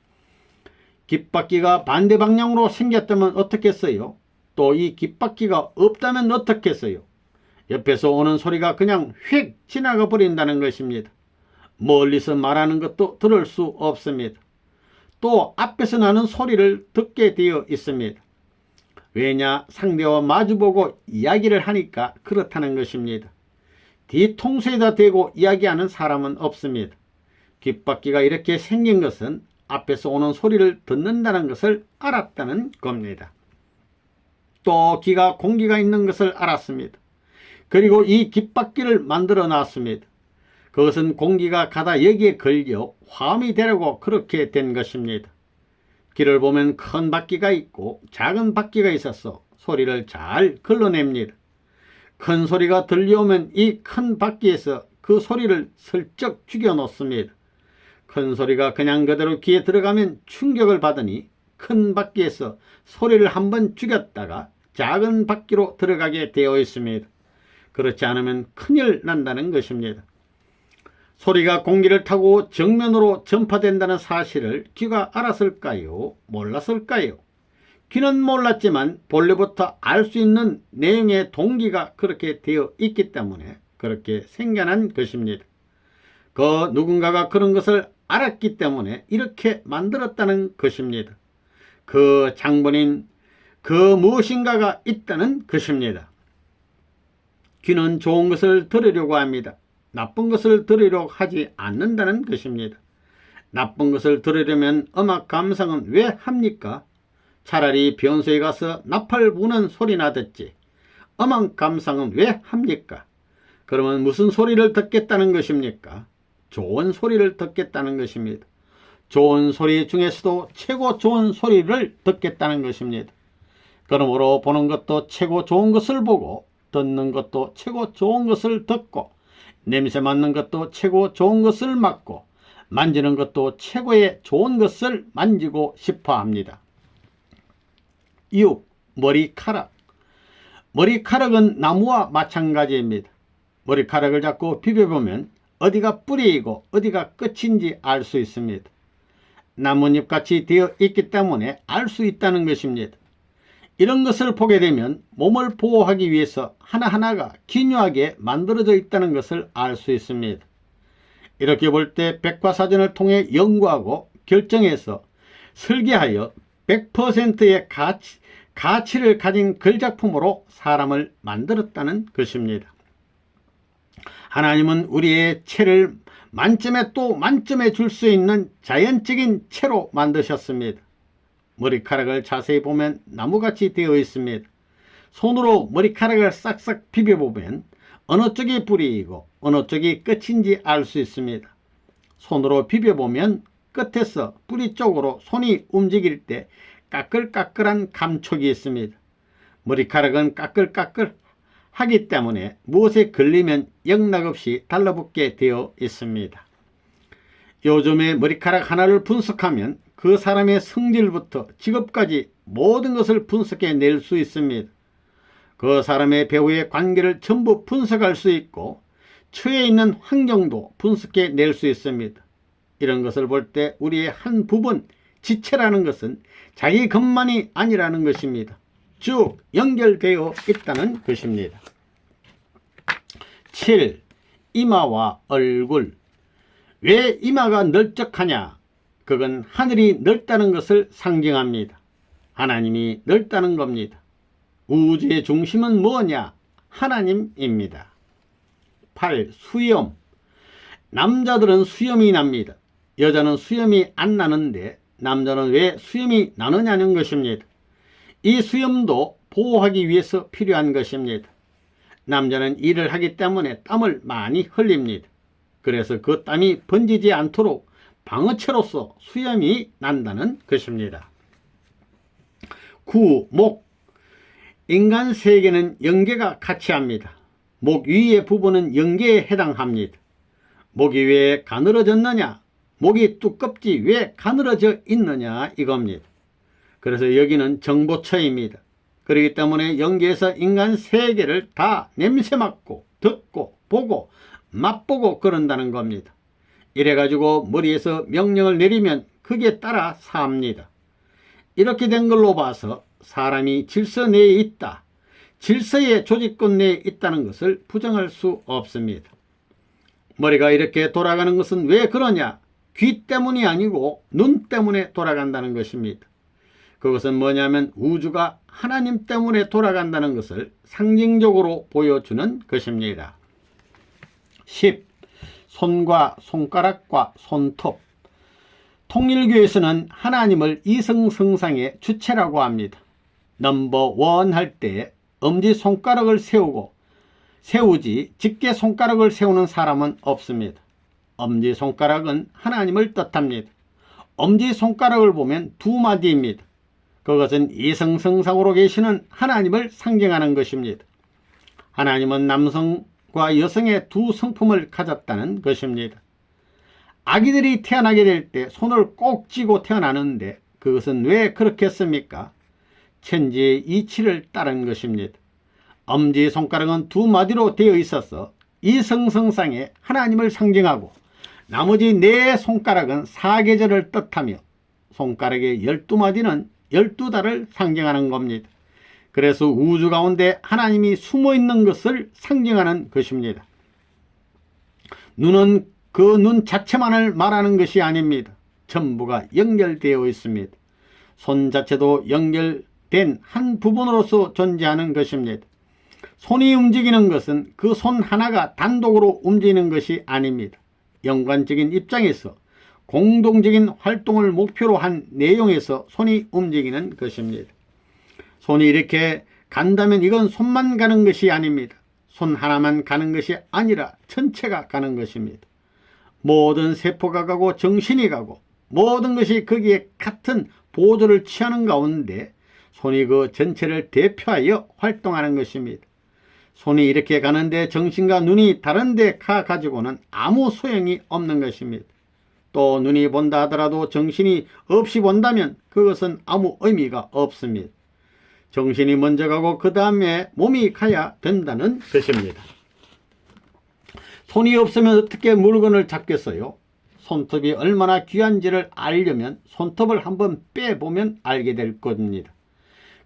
귓바퀴가 반대 방향으로 생겼다면 어떻겠어요? 또 이 귓바퀴가 없다면 어떻겠어요? 옆에서 오는 소리가 그냥 휙 지나가 버린다는 것입니다. 멀리서 말하는 것도 들을 수 없습니다. 또 앞에서 나는 소리를 듣게 되어 있습니다. 왜냐? 상대와 마주보고 이야기를 하니까 그렇다는 것입니다. 뒤통수에다 대고 이야기하는 사람은 없습니다. 귓바퀴가 이렇게 생긴 것은 앞에서 오는 소리를 듣는다는 것을 알았다는 겁니다. 또 귀가 공기가 있는 것을 알았습니다. 그리고 이 귓바퀴를 만들어 놨습니다. 그것은 공기가 가다 여기에 걸려 화음이 되려고 그렇게 된 것입니다. 귀를 보면 큰 바퀴가 있고 작은 바퀴가 있어서 소리를 잘 걸러냅니다. 큰 소리가 들려오면 이 큰 바퀴에서 그 소리를 슬쩍 죽여 놓습니다. 큰 소리가 그냥 그대로 귀에 들어가면 충격을 받으니 큰 바퀴에서 소리를 한번 죽였다가 작은 바퀴로 들어가게 되어 있습니다. 그렇지 않으면 큰일 난다는 것입니다. 소리가 공기를 타고 정면으로 전파된다는 사실을 귀가 알았을까요? 몰랐을까요? 귀는 몰랐지만 본래부터 알 수 있는 내용의 동기가 그렇게 되어 있기 때문에 그렇게 생겨난 것입니다. 그 누군가가 그런 것을 알았기 때문에 이렇게 만들었다는 것입니다. 그 장본인 그 무엇인가가 있다는 것입니다. 귀는 좋은 것을 들으려고 합니다. 나쁜 것을 들으려고 하지 않는다는 것입니다. 나쁜 것을 들으려면 음악 감상은 왜 합니까? 차라리 변소에 가서 나팔 부는 소리나 듣지. 음악 감상은 왜 합니까? 그러면 무슨 소리를 듣겠다는 것입니까? 좋은 소리를 듣겠다는 것입니다. 좋은 소리 중에서도 최고 좋은 소리를 듣겠다는 것입니다. 그러므로 보는 것도 최고 좋은 것을 보고, 듣는 것도 최고 좋은 것을 듣고, 냄새 맡는 것도 최고 좋은 것을 맡고, 만지는 것도 최고의 좋은 것을 만지고 싶어 합니다. 6. 머리카락. 머리카락은 나무와 마찬가지입니다. 머리카락을 잡고 비벼보면 어디가 뿌리이고 어디가 끝인지 알 수 있습니다. 나뭇잎같이 되어 있기 때문에 알 수 있다는 것입니다. 이런 것을 보게 되면 몸을 보호하기 위해서 하나하나가 기묘하게 만들어져 있다는 것을 알 수 있습니다. 이렇게 볼 때 백과사전을 통해 연구하고 결정해서 설계하여 100%의 가치를 가진 걸작품으로 사람을 만들었다는 것입니다. 하나님은 우리의 체를 만점에 또 만점에 줄 수 있는 자연적인 체로 만드셨습니다. 머리카락을 자세히 보면 나무같이 되어 있습니다. 손으로 머리카락을 싹싹 비벼보면 어느 쪽이 뿌리이고 어느 쪽이 끝인지 알 수 있습니다. 손으로 비벼보면 끝에서 뿌리 쪽으로 손이 움직일 때 까끌까끌한 감촉이 있습니다. 머리카락은 까끌까끌 하기 때문에 무엇에 걸리면 영락없이 달라붙게 되어 있습니다. 요즘에 머리카락 하나를 분석하면 그 사람의 성질부터 직업까지 모든 것을 분석해 낼 수 있습니다. 그 사람의 배우의 관계를 전부 분석할 수 있고 처해 있는 환경도 분석해 낼 수 있습니다. 이런 것을 볼 때 우리의 한 부분 지체라는 것은 자기 것만이 아니라는 것입니다. 쭉 연결되어 있다는 것입니다. 7. 이마와 얼굴. 왜 이마가 넓적하냐? 그건 하늘이 넓다는 것을 상징합니다. 하나님이 넓다는 겁니다. 우주의 중심은 뭐냐? 하나님입니다. 8. 수염. 남자들은 수염이 납니다. 여자는 수염이 안 나는데 남자는 왜 수염이 나느냐는 것입니다. 이 수염도 보호하기 위해서 필요한 것입니다. 남자는 일을 하기 때문에 땀을 많이 흘립니다. 그래서 그 땀이 번지지 않도록 방어체로서 수염이 난다는 것입니다. 9. 목. 인간 세계는 영계가 가치합니다. 목 위의 부분은 영계에 해당합니다. 목이 왜 가늘어졌느냐? 목이 두껍지 왜 가늘어져 있느냐 이겁니다. 그래서 여기는 정보처입니다. 그렇기 때문에 영계에서 인간 세계를 다 냄새 맡고 듣고 보고 맛보고 그런다는 겁니다. 이래가지고 머리에서 명령을 내리면 그게 따라 삽니다. 이렇게 된 걸로 봐서 사람이 질서 내에 있다, 질서의 조직권 내에 있다는 것을 부정할 수 없습니다. 머리가 이렇게 돌아가는 것은 왜 그러냐? 귀 때문이 아니고 눈 때문에 돌아간다는 것입니다. 그것은 뭐냐면 우주가 하나님 때문에 돌아간다는 것을 상징적으로 보여주는 것입니다. 10. 손과 손가락과 손톱. 통일교에서는 하나님을 이성성상의 주체라고 합니다. 넘버 원 할 때 엄지손가락을 세우지 집게손가락을 세우는 사람은 없습니다. 엄지손가락은 하나님을 뜻합니다. 엄지손가락을 보면 두 마디입니다. 그것은 이성성상으로 계시는 하나님을 상징하는 것입니다. 하나님은 남성과 여성의 두 성품을 가졌다는 것입니다. 아기들이 태어나게 될 때 손을 꼭 쥐고 태어나는데 그것은 왜 그렇게 했습니까? 천지의 이치를 따른 것입니다. 엄지손가락은 두 마디로 되어 있어서 이성성상의 하나님을 상징하고 나머지 네 손가락은 사계절을 뜻하며 손가락의 12마디는 12달을 상징하는 겁니다. 그래서 우주 가운데 하나님이 숨어 있는 것을 상징하는 것입니다. 눈은 그 눈 자체만을 말하는 것이 아닙니다. 전부가 연결되어 있습니다. 손 자체도 연결된 한 부분으로서 존재하는 것입니다. 손이 움직이는 것은 그 손 하나가 단독으로 움직이는 것이 아닙니다. 연관적인 입장에서 공동적인 활동을 목표로 한 내용에서 손이 움직이는 것입니다. 손이 이렇게 간다면 이건 손만 가는 것이 아닙니다. 손 하나만 가는 것이 아니라 전체가 가는 것입니다. 모든 세포가 가고 정신이 가고 모든 것이 거기에 같은 보조를 취하는 가운데 손이 그 전체를 대표하여 활동하는 것입니다. 손이 이렇게 가는데 정신과 눈이 다른 데 가가지고는 아무 소용이 없는 것입니다. 또 눈이 본다 하더라도 정신이 없이 본다면 그것은 아무 의미가 없습니다. 정신이 먼저 가고 그 다음에 몸이 가야 된다는 것입니다. 손이 없으면 어떻게 물건을 잡겠어요? 손톱이 얼마나 귀한지를 알려면 손톱을 한번 빼보면 알게 될 겁니다.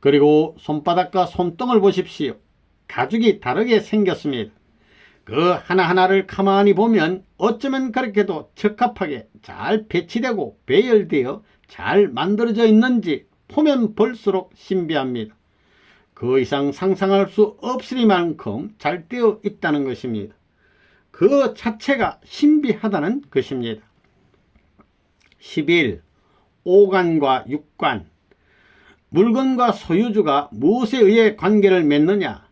그리고 손바닥과 손등을 보십시오. 가죽이 다르게 생겼습니다. 그 하나하나를 가만히 보면 어쩌면 그렇게도 적합하게 잘 배치되고 배열되어 잘 만들어져 있는지 보면 볼수록 신비합니다. 그 이상 상상할 수 없으리만큼 잘 되어 있다는 것입니다. 그 자체가 신비하다는 것입니다. 11. 오간과 육관. 물건과 소유주가 무엇에 의해 관계를 맺느냐?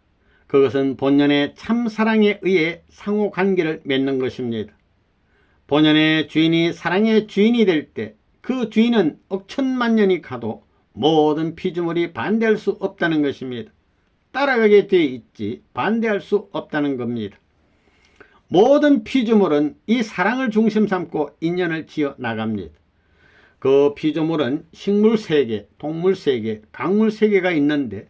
그것은 본연의 참사랑에 의해 상호관계를 맺는 것입니다. 본연의 주인이 사랑의 주인이 될 때 그 주인은 억천만 년이 가도 모든 피조물이 반대할 수 없다는 것입니다. 따라가게 되어 있지 반대할 수 없다는 겁니다. 모든 피조물은 이 사랑을 중심 삼고 인연을 지어 나갑니다. 그 피조물은 식물세계, 동물세계, 강물세계가 있는데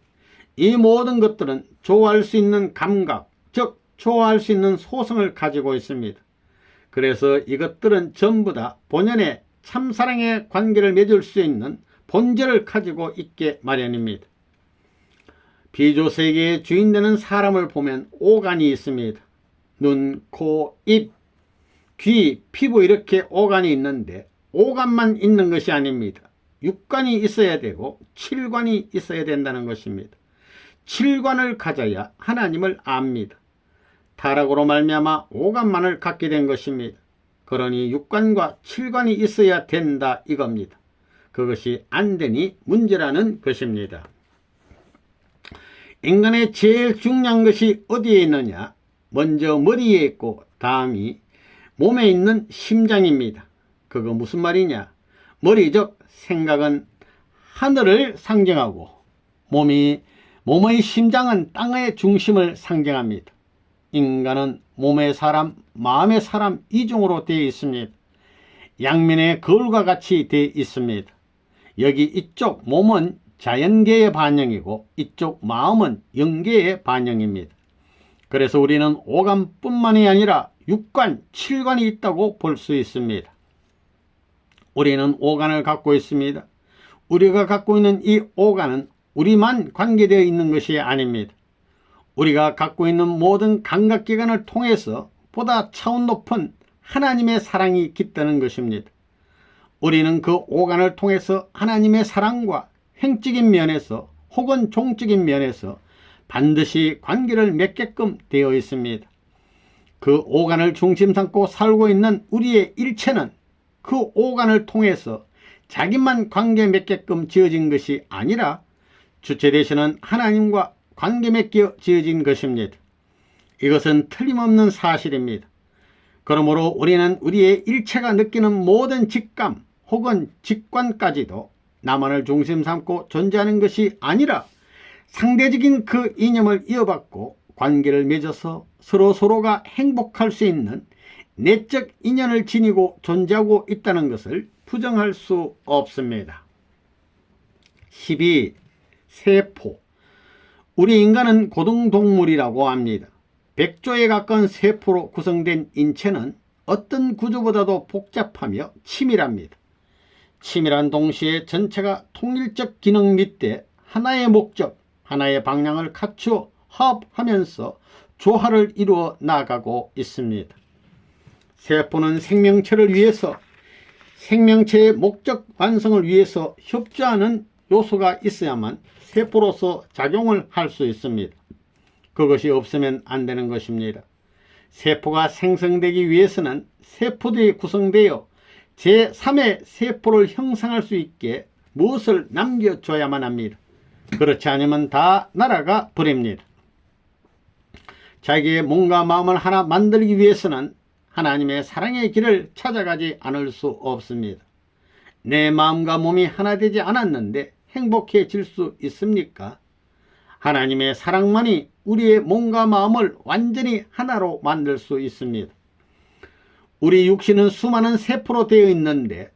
이 모든 것들은 좋아할 수 있는 감각, 즉 좋아할 수 있는 소성을 가지고 있습니다. 그래서 이것들은 전부 다 본연의 참사랑의 관계를 맺을 수 있는 본질을 가지고 있게 마련입니다. 비조세계의 주인되는 사람을 보면 오간이 있습니다. 눈, 코, 입, 귀, 피부 이렇게 오간이 있는데 오간만 있는 것이 아닙니다. 육간이 있어야 되고 칠관이 있어야 된다는 것입니다. 칠관을 가져야 하나님을 압니다. 타락으로 말미암아 오간만을 갖게 된 것입니다. 그러니 육관과 칠관이 있어야 된다 이겁니다. 그것이 안 되니 문제라는 것입니다. 인간의 제일 중요한 것이 어디에 있느냐? 먼저 머리에 있고 다음이 몸에 있는 심장입니다. 그거 무슨 말이냐? 머리 즉 생각은 하늘을 상징하고 몸의 심장은 땅의 중심을 상징합니다. 인간은 몸의 사람, 마음의 사람 이중으로 되어 있습니다. 양면의 거울과 같이 되어 있습니다. 여기 이쪽 몸은 자연계의 반영이고 이쪽 마음은 영계의 반영입니다. 그래서 우리는 오간뿐만이 아니라 육관, 칠관이 있다고 볼 수 있습니다. 우리는 오간을 갖고 있습니다. 우리가 갖고 있는 이 오간은 우리만 관계되어 있는 것이 아닙니다. 우리가 갖고 있는 모든 감각기관을 통해서 보다 차원 높은 하나님의 사랑이 깃드는 것입니다. 우리는 그 오간을 통해서 하나님의 사랑과 행적인 면에서 혹은 종적인 면에서 반드시 관계를 맺게끔 되어 있습니다. 그 오간을 중심 삼고 살고 있는 우리의 일체는 그 오간을 통해서 자기만 관계 맺게끔 지어진 것이 아니라 주체 되시는 하나님과 관계 맺겨 지어진 것입니다. 이것은 틀림없는 사실입니다. 그러므로 우리는 우리의 일체가 느끼는 모든 직감 혹은 직관까지도 나만을 중심 삼고 존재하는 것이 아니라 상대적인 그 이념을 이어받고 관계를 맺어서 서로가 행복할 수 있는 내적 인연을 지니고 존재하고 있다는 것을 부정할 수 없습니다. 12. 세포. 우리 인간은 고등동물이라고 합니다. 100조에 가까운 세포로 구성된 인체는 어떤 구조보다도 복잡하며 치밀합니다. 치밀한 동시에 전체가 통일적 기능 밑에 하나의 목적, 하나의 방향을 갖추어 화합하면서 조화를 이루어 나가고 있습니다. 세포는 생명체를 위해서, 생명체의 목적 완성을 위해서 협조하는 요소가 있어야만 세포로서 작용을 할 수 있습니다. 그것이 없으면 안 되는 것입니다. 세포가 생성되기 위해서는 세포들이 구성되어 제3의 세포를 형성할 수 있게 무엇을 남겨줘야만 합니다. 그렇지 않으면 다 날아가 버립니다. 자기의 몸과 마음을 하나 만들기 위해서는 하나님의 사랑의 길을 찾아가지 않을 수 없습니다. 내 마음과 몸이 하나 되지 않았는데 행복해질 수 있습니까? 하나님의 사랑만이 우리의 몸과 마음을 완전히 하나로 만들 수 있습니다. 우리 육신은 수많은 세포로 되어 있는데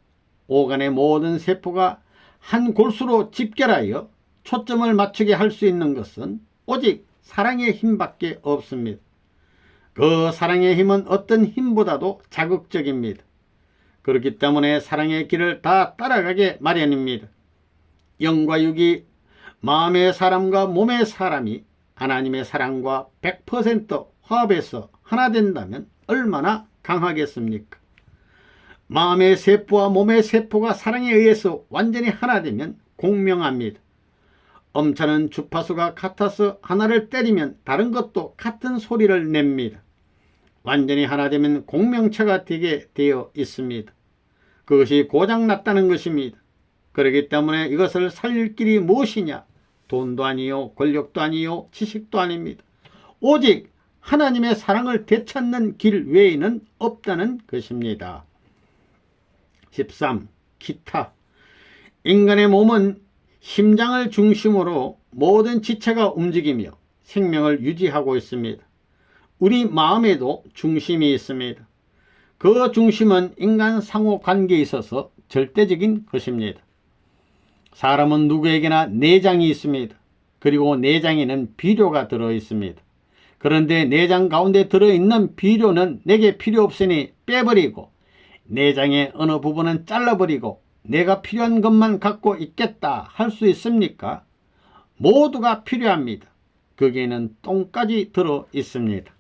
오간의 모든 세포가 한 골수로 집결하여 초점을 맞추게 할 수 있는 것은 오직 사랑의 힘밖에 없습니다. 그 사랑의 힘은 어떤 힘보다도 자극적입니다. 그렇기 때문에 사랑의 길을 다 따라가게 마련입니다. 영과 육이 마음의 사람과 몸의 사람이 하나님의 사랑과 100% 화합해서 하나 된다면 얼마나 강하겠습니까? 마음의 세포와 몸의 세포가 사랑에 의해서 완전히 하나 되면 공명합니다. 엄차는 주파수가 같아서 하나를 때리면 다른 것도 같은 소리를 냅니다. 완전히 하나 되면 공명체가 되게 되어 있습니다. 그것이 고장났다는 것입니다. 그렇기 때문에 이것을 살릴 길이 무엇이냐? 돈도 아니요, 권력도 아니요, 지식도 아닙니다. 오직 하나님의 사랑을 되찾는 길 외에는 없다는 것입니다. 13. 기타. 인간의 몸은 심장을 중심으로 모든 지체가 움직이며 생명을 유지하고 있습니다. 우리 마음에도 중심이 있습니다. 그 중심은 인간 상호관계에 있어서 절대적인 것입니다. 사람은 누구에게나 내장이 있습니다. 그리고 내장에는 비료가 들어있습니다. 그런데 내장 가운데 들어있는 비료는 내게 필요 없으니 빼버리고 내장의 어느 부분은 잘라버리고 내가 필요한 것만 갖고 있겠다 할 수 있습니까? 모두가 필요합니다. 거기에는 똥까지 들어있습니다.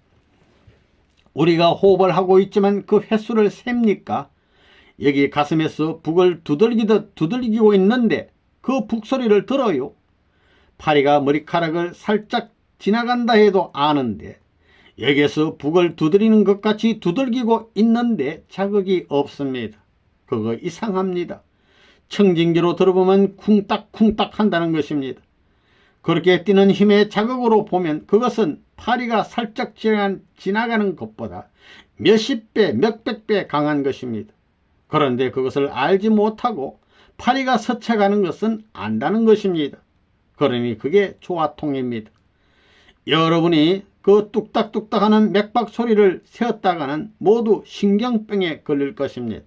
우리가 호흡을 하고 있지만 그 횟수를 셉니까? 여기 가슴에서 북을 두들기듯 두들기고 있는데 그 북소리를 들어요. 파리가 머리카락을 살짝 지나간다 해도 아는데 여기에서 북을 두드리는 것 같이 두들기고 있는데 자극이 없습니다. 그거 이상합니다. 청진기로 들어보면 쿵딱쿵딱 한다는 것입니다. 그렇게 뛰는 힘의 자극으로 보면 그것은 파리가 살짝 지나가는 것보다 몇십 배, 몇백 배 강한 것입니다. 그런데 그것을 알지 못하고 파리가 스쳐가는 것은 안다는 것입니다. 그러니 그게 조화통입니다. 여러분이 그 뚝딱뚝딱 하는 맥박 소리를 세었다가는 모두 신경병에 걸릴 것입니다.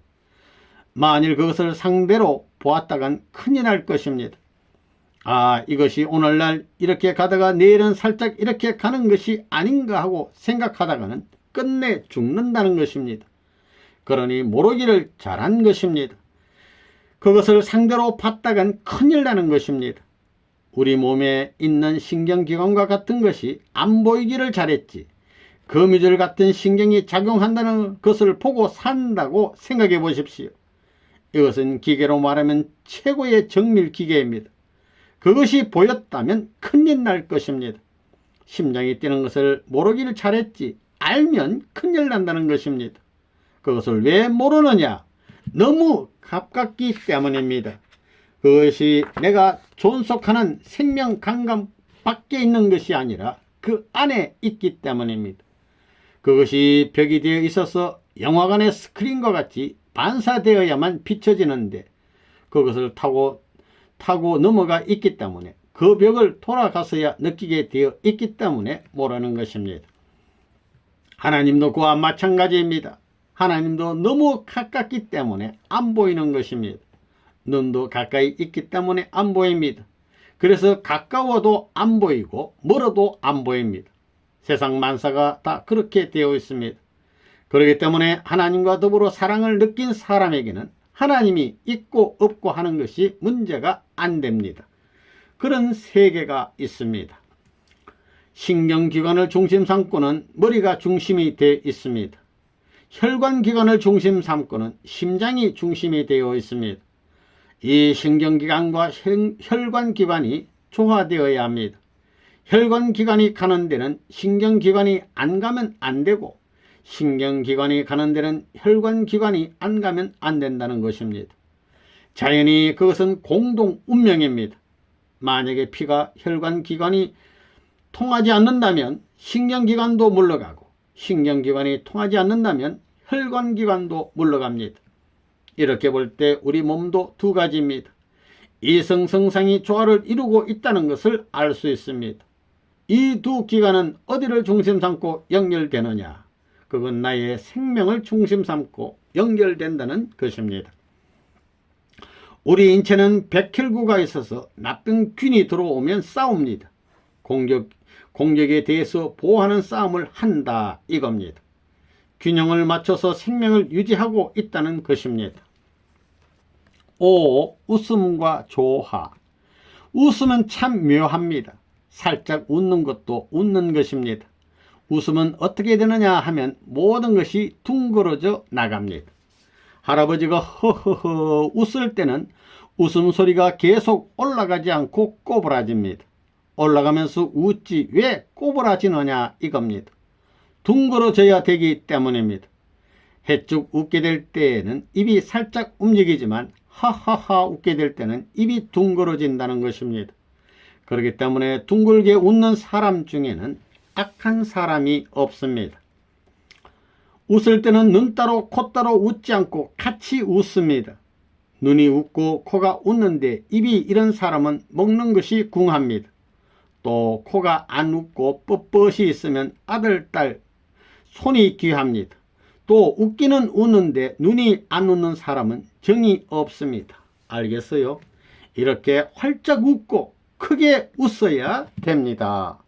만일 그것을 상대로 보았다간 큰일 날 것입니다. 아, 이것이 오늘날 이렇게 가다가 내일은 살짝 이렇게 가는 것이 아닌가 하고 생각하다가는 끝내 죽는다는 것입니다. 그러니 모르기를 잘한 것입니다. 그것을 상대로 봤다간 큰일 나는 것입니다. 우리 몸에 있는 신경기관과 같은 것이 안 보이기를 잘했지 거미줄 같은 신경이 작용한다는 것을 보고 산다고 생각해 보십시오. 이것은 기계로 말하면 최고의 정밀 기계입니다. 그것이 보였다면 큰일 날 것입니다. 심장이 뛰는 것을 모르기를 잘했지 알면 큰일 난다는 것입니다. 그것을 왜 모르느냐? 너무 가깝기 때문입니다. 그것이 내가 존속하는 생명 감각 밖에 있는 것이 아니라 그 안에 있기 때문입니다. 그것이 벽이 되어 있어서 영화관의 스크린과 같이 반사되어야만 비춰지는데 그것을 타고 넘어가 있기 때문에 그 벽을 돌아가서야 느끼게 되어 있기 때문에 모르는 것입니다. 하나님도 그와 마찬가지입니다. 하나님도 너무 가깝기 때문에 안 보이는 것입니다. 눈도 가까이 있기 때문에 안 보입니다. 그래서 가까워도 안 보이고 멀어도 안 보입니다. 세상 만사가 다 그렇게 되어 있습니다. 그렇기 때문에 하나님과 더불어 사랑을 느낀 사람에게는 하나님이 있고 없고 하는 것이 문제가 안 됩니다. 그런 세계가 있습니다. 신경기관을 중심 삼고는 머리가 중심이 되어 있습니다. 혈관기관을 중심 삼고는 심장이 중심이 되어 있습니다. 이 신경기관과 혈관기관이 조화되어야 합니다. 혈관기관이 가는 데는 신경기관이 안 가면 안 되고, 신경기관이 가는 데는 혈관기관이 안 가면 안 된다는 것입니다. 자연히 그것은 공동 운명입니다. 만약에 피가 혈관기관이 통하지 않는다면 신경기관도 물러가고, 신경기관이 통하지 않는다면 혈관기관도 물러갑니다. 이렇게 볼 때 우리 몸도 두 가지입니다. 이성성상이 조화를 이루고 있다는 것을 알 수 있습니다. 이 두 기관은 어디를 중심 삼고 연결되느냐? 그건 나의 생명을 중심 삼고 연결된다는 것입니다. 우리 인체는 백혈구가 있어서 나쁜 균이 들어오면 싸웁니다. 공격에 대해서 보호하는 싸움을 한다 이겁니다. 균형을 맞춰서 생명을 유지하고 있다는 것입니다. 5. 웃음과 조화. 웃음은 참 묘합니다. 살짝 웃는 것도 웃는 것입니다. 웃음은 어떻게 되느냐 하면 모든 것이 둥그러져 나갑니다. 할아버지가 허허허 웃을 때는 웃음소리가 계속 올라가지 않고 꼬부라집니다. 올라가면서 웃지 왜 꼬부라지느냐 이겁니다. 둥그러져야 되기 때문입니다. 해쭉 웃게 될 때에는 입이 살짝 움직이지만 하하하 웃게 될 때는 입이 둥그러진다는 것입니다. 그렇기 때문에 둥글게 웃는 사람 중에는 악한 사람이 없습니다. 웃을 때는 눈 따로 코 따로 웃지 않고 같이 웃습니다. 눈이 웃고 코가 웃는데 입이 이런 사람은 먹는 것이 궁합니다. 또 코가 안 웃고 뻣뻣이 있으면 아들, 딸, 손이 귀합니다. 또 웃기는 웃는데 눈이 안 웃는 사람은 정이 없습니다. 알겠어요? 이렇게 활짝 웃고 크게 웃어야 됩니다.